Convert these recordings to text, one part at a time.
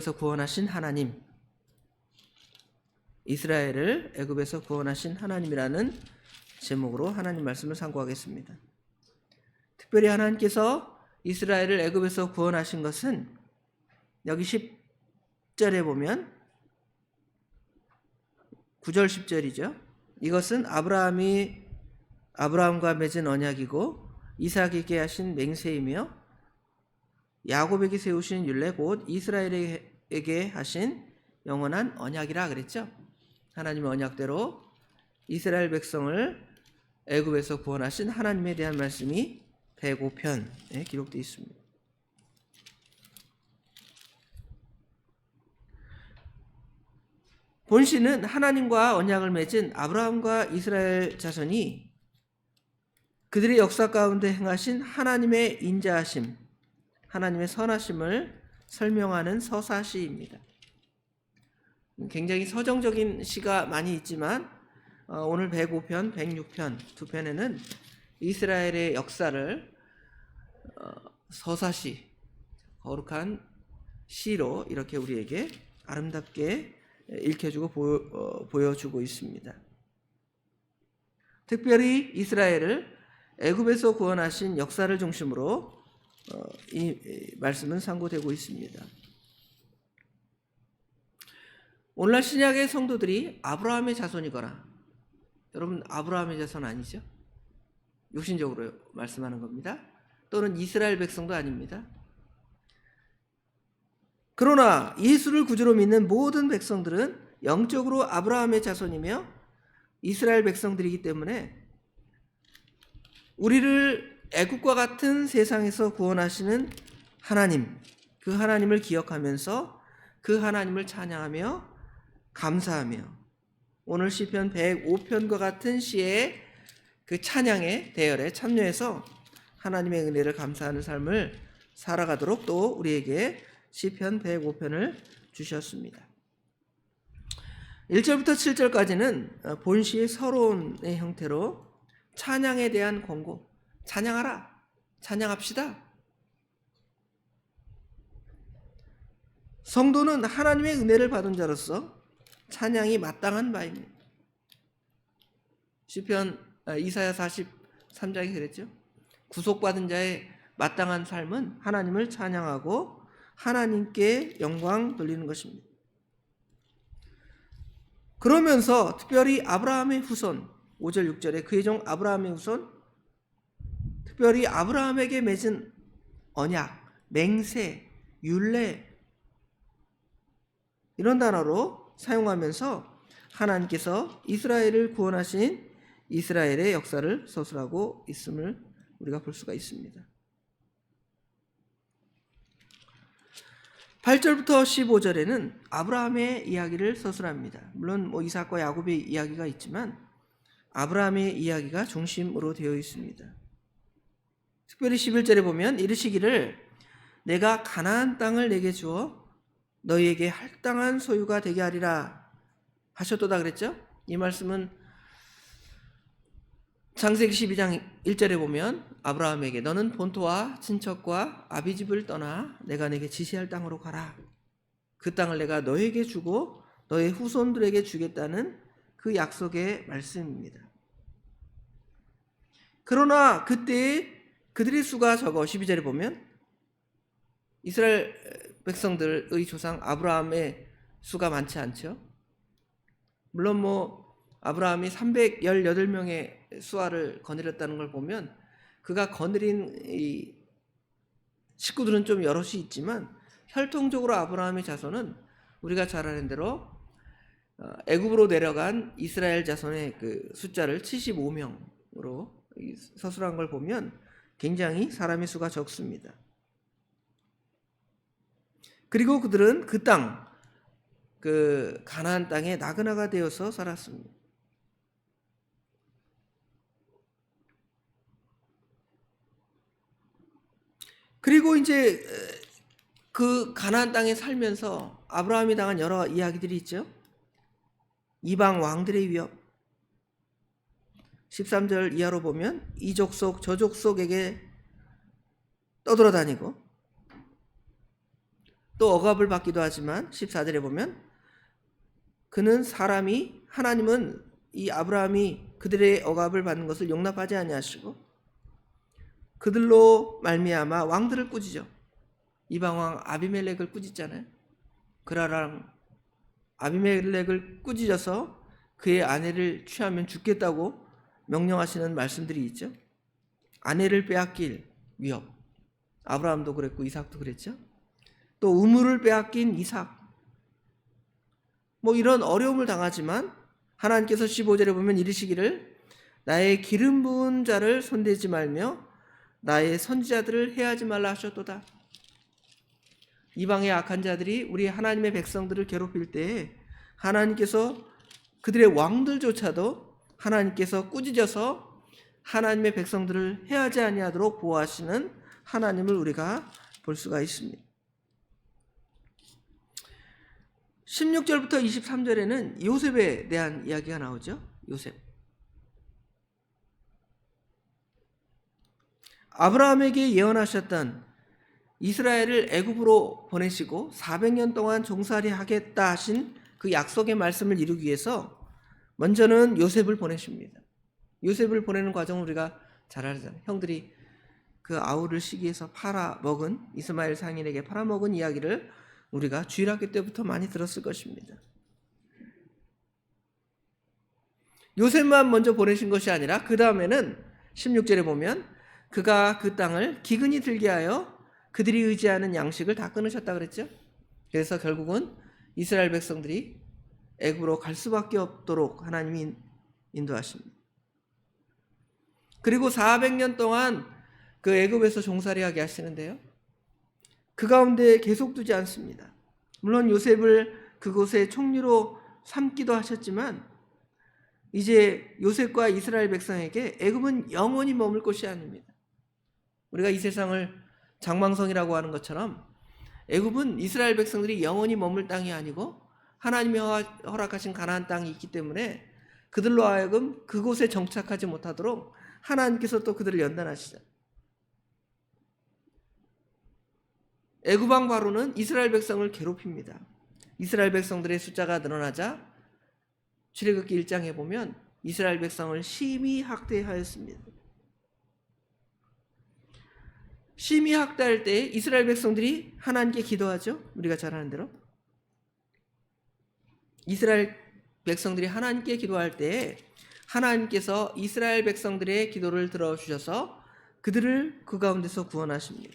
애굽에서 구원하신 하나님, 이스라엘을 애굽에서 구원하신 하나님이라는 제목으로 하나님 말씀을 상고하겠습니다. 특별히 하나님께서 이스라엘을 애굽에서 구원하신 것은 여기 10절에 보면 9절 10절이죠. 이것은 아브라함과 맺은 언약이고 이삭에게 하신 맹세이며 야곱에게 세우신 율례 곧 이스라엘에게 하신 영원한 언약이라 그랬죠. 하나님의 언약대로 이스라엘 백성을 애굽에서 구원하신 하나님에 대한 말씀이 105편에 기록되어 있습니다. 본시는 하나님과 언약을 맺은 아브라함과 이스라엘 자손이 그들의 역사 가운데 행하신 하나님의 인자하심, 하나님의 선하심을 설명하는 서사시입니다. 굉장히 서정적인 시가 많이 있지만 오늘 105편, 106편 두 편에는 이스라엘의 역사를 서사시, 거룩한 시로 이렇게 우리에게 아름답게 읽혀주고 보여주고 있습니다. 특별히 이스라엘을 애굽에서 구원하신 역사를 중심으로 이 말씀은 상고되고 있습니다. 오늘날 신약의 성도들이 아브라함의 자손이거나, 여러분 아브라함의 자손 아니죠? 육신적으로 말씀하는 겁니다. 또는 이스라엘 백성도 아닙니다. 그러나 예수를 구주로 믿는 모든 백성들은 영적으로 아브라함의 자손이며 이스라엘 백성들이기 때문에 우리를 애국과 같은 세상에서 구원하시는 하나님, 그 하나님을 기억하면서 그 하나님을 찬양하며 감사하며 오늘 시편 105편과 같은 시의 그 찬양의 대열에 참여해서 하나님의 은혜를 감사하는 삶을 살아가도록 또 우리에게 시편 105편을 주셨습니다. 1절부터 7절까지는 본시의 서론의 형태로 찬양에 대한 권고, 찬양하라, 찬양합시다. 성도는 하나님의 은혜를 받은 자로서 찬양이 마땅한 바입니다. 시편 이사야 43장에 그랬죠. 구속받은 자의 마땅한 삶은 하나님을 찬양하고 하나님께 영광 돌리는 것입니다. 그러면서 특별히 아브라함의 후손 5절 6절에 그의 종 아브라함의 후손, 특별히 아브라함에게 맺은 언약, 맹세, 율례 이런 단어로 사용하면서 하나님께서 이스라엘을 구원하신 이스라엘의 역사를 서술하고 있음을 우리가 볼 수가 있습니다. 8절부터 15절에는 아브라함의 이야기를 서술합니다. 물론 이삭과 야곱의 이야기가 있지만 아브라함의 이야기가 중심으로 되어 있습니다. 특별히 11절에 보면 이르시기를 내가 가나안 땅을 내게 주어 너희에게 할당한 소유가 되게 하리라 하셨도다 그랬죠. 이 말씀은 창세기 12장 1절에 보면 아브라함에게 너는 본토와 친척과 아비집을 떠나 내가 내게 지시할 땅으로 가라. 그 땅을 내가 너에게 주고 너의 후손들에게 주겠다는 그 약속의 말씀입니다. 그러나 그때 그들의 수가 적어 12절에 보면 이스라엘 백성들의 조상 아브라함의 수가 많지 않죠. 물론 아브라함이 318명의 수하를 거느렸다는 걸 보면 그가 거느린 이 식구들은 좀 여럿이 있지만 혈통적으로 아브라함의 자손은 우리가 잘 아는 대로 애굽으로 내려간 이스라엘 자손의 그 숫자를 75명으로 서술한 걸 보면 굉장히 사람의 수가 적습니다. 그리고 그들은 그 땅, 그 가나안 땅에 나그나가 되어서 살았습니다. 그리고 이제 그 가나안 땅에 살면서 아브라함이 당한 여러 이야기들이 있죠. 이방 왕들의 위협. 13절 이하로 보면 이 족속 저 족속에게 떠돌아다니고 또 억압을 받기도 하지만 14절에 보면 그는 사람이 하나님은 이 아브라함이 그들의 억압을 받는 것을 용납하지 아니하시고 그들로 말미암아 왕들을 꾸짖죠. 이방 왕 아비멜렉을 꾸짖잖아요. 그라랑 아비멜렉을 꾸짖어서 그의 아내를 취하면 죽겠다고 명령하시는 말씀들이 있죠. 아내를 빼앗길 위협. 아브라함도 그랬고 이삭도 그랬죠. 또 우물을 빼앗긴 이삭. 이런 어려움을 당하지만 하나님께서 15절에 보면 이르시기를 나의 기름 부은 자를 손대지 말며 나의 선지자들을 해하지 말라 하셨도다. 이방의 악한 자들이 우리 하나님의 백성들을 괴롭힐 때에 하나님께서 그들의 왕들조차도 하나님께서 꾸짖어서 하나님의 백성들을 해하지 아니하도록 보호하시는 하나님을 우리가 볼 수가 있습니다. 16절부터 23절에는 요셉에 대한 이야기가 나오죠. 요셉. 아브라함에게 예언하셨던 이스라엘을 애굽으로 보내시고 400년 동안 종살이 하겠다 하신 그 약속의 말씀을 이루기 위해서 먼저는 요셉을 보내십니다. 요셉을 보내는 과정을 우리가 잘 알잖아요. 형들이 그 아우를 시기해서 팔아먹은 이스마엘 상인에게 팔아먹은 이야기를 우리가 주일학교 때부터 많이 들었을 것입니다. 요셉만 먼저 보내신 것이 아니라 그 다음에는 16절에 보면 그가 그 땅을 기근이 들게 하여 그들이 의지하는 양식을 다 끊으셨다 그랬죠. 그래서 결국은 이스라엘 백성들이 애굽으로 갈 수밖에 없도록 하나님이 인도하십니다. 그리고 400년 동안 그 애굽에서 종살이하게 하시는데요. 그 가운데 계속 두지 않습니다. 물론 요셉을 그곳의 총리로 삼기도 하셨지만 이제 요셉과 이스라엘 백성에게 애굽은 영원히 머물 곳이 아닙니다. 우리가 이 세상을 장망성이라고 하는 것처럼 애굽은 이스라엘 백성들이 영원히 머물 땅이 아니고 하나님이 허락하신 가나안 땅이 있기 때문에 그들로 하여금 그곳에 정착하지 못하도록 하나님께서 또 그들을 연단하시죠. 애굽 왕 바로는 이스라엘 백성을 괴롭힙니다. 이스라엘 백성들의 숫자가 늘어나자 출애굽기 1장에 보면 이스라엘 백성을 심히 학대하였습니다. 심히 학대할 때 이스라엘 백성들이 하나님께 기도하죠. 우리가 잘 아는 대로. 이스라엘 백성들이 하나님께 기도할 때 하나님께서 이스라엘 백성들의 기도를 들어주셔서 그들을 그 가운데서 구원하십니다.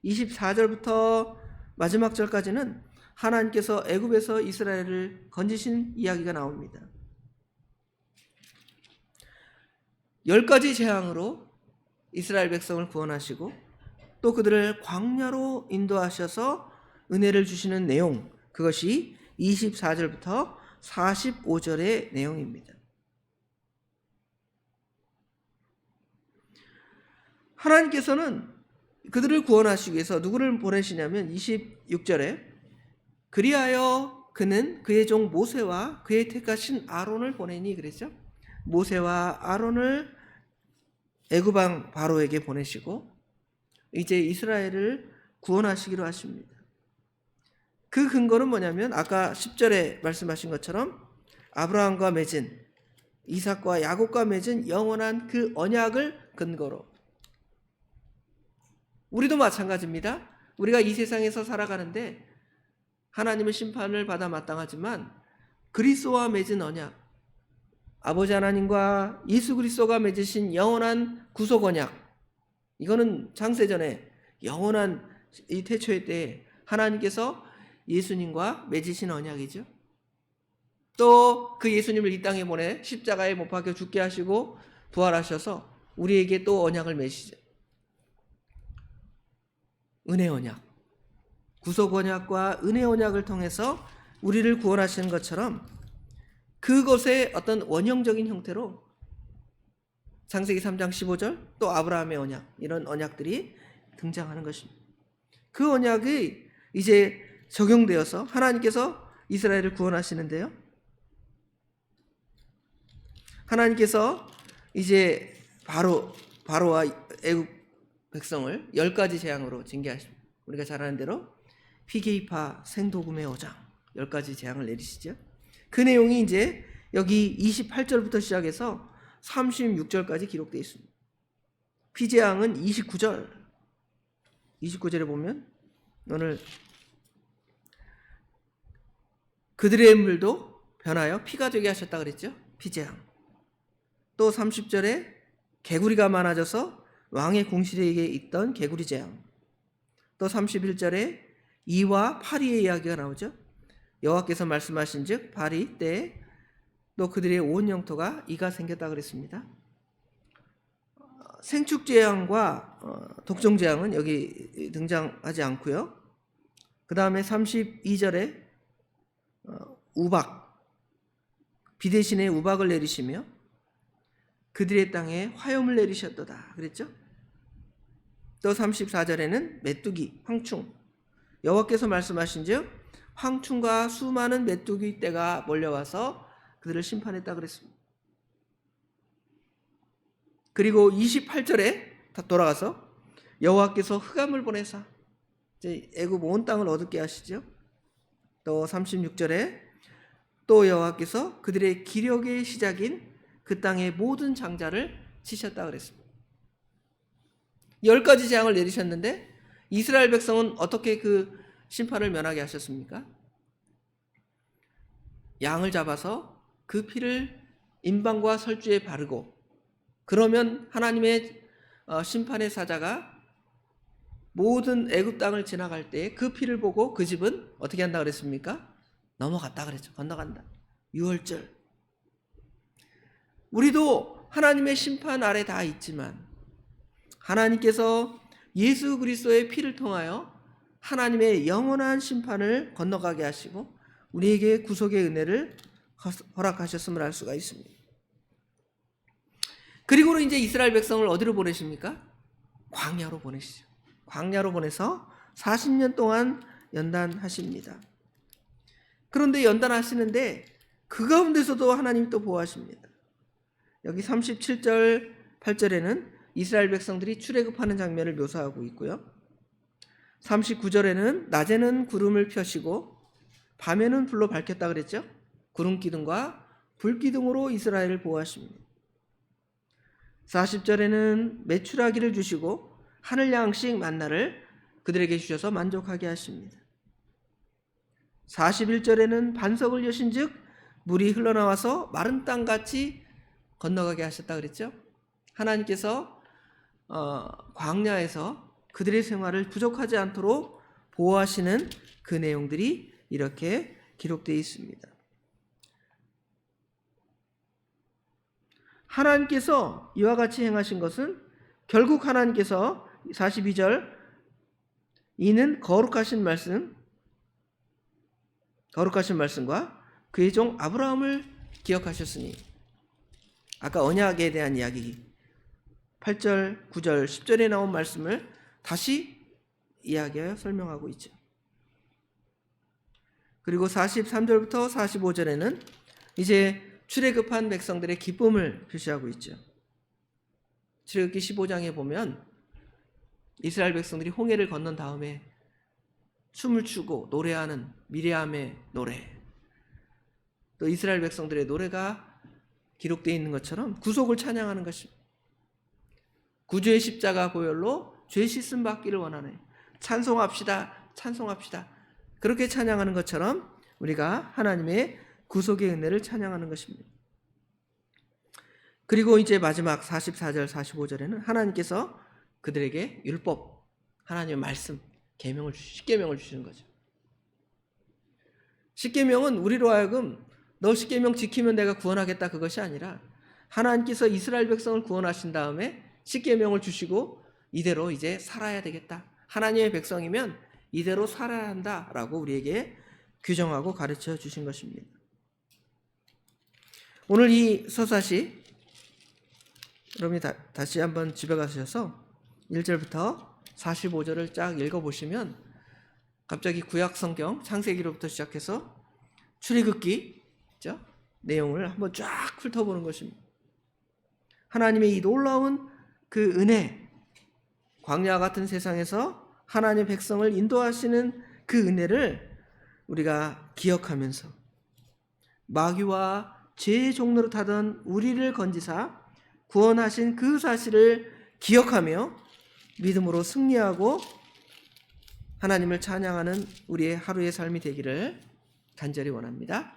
24절부터 마지막 절까지는 하나님께서 애굽에서 이스라엘을 건지신 이야기가 나옵니다. 10가지 재앙으로 이스라엘 백성을 구원하시고 또 그들을 광야로 인도하셔서 은혜를 주시는 내용, 그것이 24절부터 45절의 내용입니다. 하나님께서는 그들을 구원하시기 위해서 누구를 보내시냐면 26절에 그리하여 그는 그의 종 모세와 그의 택하신 아론을 보내니 그랬죠. 모세와 아론을 애굽 왕 바로에게 보내시고 이제 이스라엘을 구원하시기로 하십니다. 그 근거는 뭐냐면 아까 10절에 말씀하신 것처럼 아브라함과 맺은 이삭과 야곱과 맺은 영원한 그 언약을 근거로 우리도 마찬가지입니다. 우리가 이 세상에서 살아가는데 하나님의 심판을 받아 마땅하지만 그리스도와 맺은 언약, 아버지 하나님과 예수 그리스도가 맺으신 영원한 구속 언약, 이거는 창세전에 영원한 이 태초의 때에 하나님께서 예수님과 맺으신 언약이죠. 또 그 예수님을 이 땅에 보내 십자가에 못 박혀 죽게 하시고 부활하셔서 우리에게 또 언약을 맺으시죠. 은혜 언약, 구속 언약과 은혜 언약을 통해서 우리를 구원하시는 것처럼 그것의 어떤 원형적인 형태로 창세기 3장 15절 또 아브라함의 언약, 이런 언약들이 등장하는 것입니다. 그 언약이 이제 적용되어서 하나님께서 이스라엘을 구원하시는데요. 하나님께서 이제 바로와 애굽 백성을 10가지 재앙으로 징계하십니다. 우리가 잘 아는 대로 피게이파 생도금의 어장 10가지 재앙을 내리시죠. 그 내용이 이제 여기 28절부터 시작해서 36절까지 기록되어 있습니다. 피재앙은 29절에 보면 오늘 그들의 물도 변하여 피가 되게 하셨다 그랬죠. 피재앙. 또 30절에 개구리가 많아져서 왕의 공실에게 있던 개구리 재앙. 또 31절에 이와 파리의 이야기가 나오죠. 여호와께서 말씀하신즉 파리 때에 또 그들의 온 영토가 이가 생겼다 그랬습니다. 생축 재앙과 독종 재앙은 여기 등장하지 않고요. 그 다음에 32절에 우박, 비 대신에 우박을 내리시며 그들의 땅에 화염을 내리셨도다 그랬죠. 또 34절에는 메뚜기, 황충, 여호와께서 말씀하신즉 황충과 수많은 메뚜기 떼가 몰려와서 그들을 심판했다 그랬습니다. 그리고 28절에 다 돌아가서 여호와께서 흑암을 보내사 이제 애굽 온 땅을 어둡게 하시죠. 또 36절에 또 여호와께서 그들의 기력의 시작인 그 땅의 모든 장자를 치셨다 그랬습니다. 10가지 재앙을 내리셨는데 이스라엘 백성은 어떻게 그 심판을 면하게 하셨습니까? 양을 잡아서 그 피를 임방과 설주에 바르고 그러면 하나님의 심판의 사자가 모든 애굽 땅을 지나갈 때 그 피를 보고 그 집은 어떻게 한다 그랬습니까? 넘어갔다 그랬죠. 건너간다. 유월절. 우리도 하나님의 심판 아래 다 있지만 하나님께서 예수 그리스도의 피를 통하여 하나님의 영원한 심판을 건너가게 하시고 우리에게 구속의 은혜를 허락하셨음을 알 수가 있습니다. 그리고는 이제 이스라엘 백성을 어디로 보내십니까? 광야로 보내시죠. 광야로 보내서 40년 동안 연단하십니다. 그런데 연단하시는데 그 가운데서도 하나님이 또 보호하십니다. 여기 37절 8절에는 이스라엘 백성들이 출애굽하는 장면을 묘사하고 있고요. 39절에는 낮에는 구름을 펴시고 밤에는 불로 밝혔다 그랬죠. 구름 기둥과 불 기둥으로 이스라엘을 보호하십니다. 40절에는 메추라기를 주시고 하늘 양식 만나를 그들에게 주셔서 만족하게 하십니다. 41절에는 반석을 여신즉 물이 흘러나와서 마른 땅같이 건너가게 하셨다 그랬죠. 하나님께서 광야에서 그들의 생활을 부족하지 않도록 보호하시는 그 내용들이 이렇게 기록되어 있습니다. 하나님께서 이와 같이 행하신 것은 결국 하나님께서 42절 이는 거룩하신 말씀과 그의 종 아브라함을 기억하셨으니 아까 언약에 대한 이야기 8절, 9절, 10절에 나온 말씀을 다시 이야기하여 설명하고 있죠. 그리고 43절부터 45절에는 이제 출애굽한 백성들의 기쁨을 표시하고 있죠. 출애굽기 15장에 보면 이스라엘 백성들이 홍해를 건넌 다음에 춤을 추고 노래하는 미리암의 노래, 또 이스라엘 백성들의 노래가 기록되어 있는 것처럼 구속을 찬양하는 것입니다. 구주의 십자가 보혈로 죄 씻음 받기를 원하네. 찬송합시다. 찬송합시다. 그렇게 찬양하는 것처럼 우리가 하나님의 구속의 은혜를 찬양하는 것입니다. 그리고 이제 마지막 44절 45절에는 하나님께서 그들에게 율법, 하나님의 말씀, 계명을 십계명을 주시는 거죠. 십계명은 우리로 하여금 너 십계명 지키면 내가 구원하겠다 그것이 아니라 하나님께서 이스라엘 백성을 구원하신 다음에 십계명을 주시고 이대로 이제 살아야 되겠다. 하나님의 백성이면 이대로 살아야 한다라고 우리에게 규정하고 가르쳐 주신 것입니다. 오늘 이 서사시 여러분이 다시 한번 집에 가셔서 1절부터 45절을 쫙 읽어보시면 갑자기 구약 성경 창세기로부터 시작해서 출애굽기 내용을 한번 쫙 훑어보는 것입니다. 하나님의 이 놀라운 그 은혜, 광야 같은 세상에서 하나님의 백성을 인도하시는 그 은혜를 우리가 기억하면서 마귀와 죄의 종로로 타던 우리를 건지사 구원하신 그 사실을 기억하며 믿음으로 승리하고 하나님을 찬양하는 우리의 하루의 삶이 되기를 간절히 원합니다.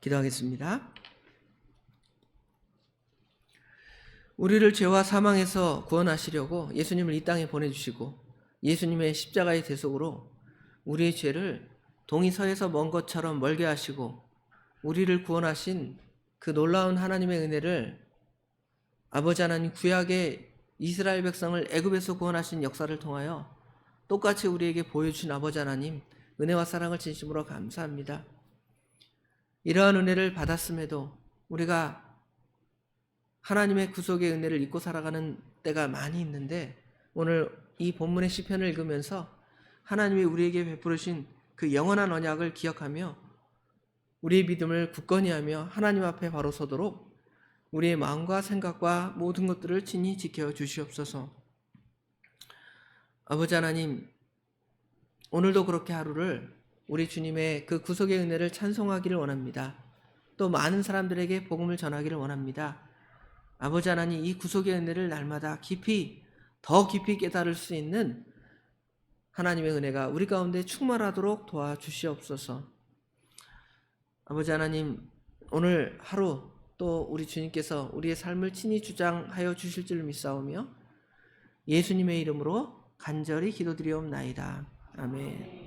기도하겠습니다. 우리를 죄와 사망에서 구원하시려고 예수님을 이 땅에 보내주시고 예수님의 십자가의 대속으로 우리의 죄를 동이 서에서 먼 것처럼 멀게 하시고 우리를 구원하신 그 놀라운 하나님의 은혜를 아버지 하나님 구약의 이스라엘 백성을 애굽에서 구원하신 역사를 통하여 똑같이 우리에게 보여주신 아버지 하나님 은혜와 사랑을 진심으로 감사합니다. 이러한 은혜를 받았음에도 우리가 하나님의 구속의 은혜를 잊고 살아가는 때가 많이 있는데 오늘 이 본문의 시편을 읽으면서 하나님이 우리에게 베푸르신 그 영원한 언약을 기억하며 우리의 믿음을 굳건히 하며 하나님 앞에 바로 서도록 우리의 마음과 생각과 모든 것들을 친히 지켜 주시옵소서. 아버지 하나님, 오늘도 그렇게 하루를 우리 주님의 그 구속의 은혜를 찬송하기를 원합니다. 또 많은 사람들에게 복음을 전하기를 원합니다. 아버지 하나님, 이 구속의 은혜를 날마다 더 깊이 깨달을 수 있는 하나님의 은혜가 우리 가운데 충만하도록 도와주시옵소서. 아버지 하나님, 오늘 하루 또 우리 주님께서 우리의 삶을 친히 주장하여 주실 줄 믿사오며 예수님의 이름으로 간절히 기도드리옵나이다. 아멘.